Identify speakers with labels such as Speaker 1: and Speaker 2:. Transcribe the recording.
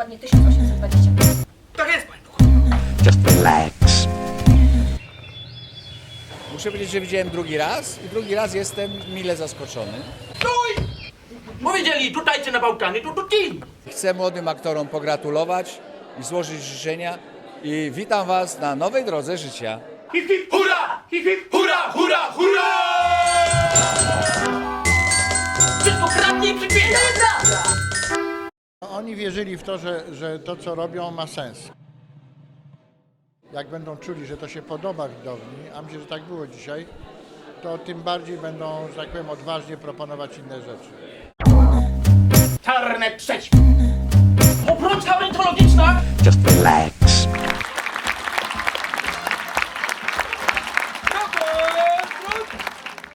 Speaker 1: dokładnie 1825.
Speaker 2: Tak jest, panie doktorze.
Speaker 3: Just relax.
Speaker 4: Muszę powiedzieć, że widziałem drugi raz i drugi raz jestem mile zaskoczony.
Speaker 2: Stój! Powiedzieli, tutajcie na Bałkany, to ci.
Speaker 4: Chcę młodym aktorom pogratulować i złożyć życzenia i witam Was na nowej drodze życia.
Speaker 2: Hip, hip, hurra! Hip, hip, hurra, hurra, hurra! Wszystko kradnie i przypienia!
Speaker 5: Oni wierzyli w to, że to, co robią, ma sens. Jak będą czuli, że to się podoba widowni, a myślę, że tak było dzisiaj, to tym bardziej będą, że tak powiem, odważnie proponować inne rzeczy.
Speaker 2: Czarne przeciw! Obrócka mitologiczna!
Speaker 3: Just relax.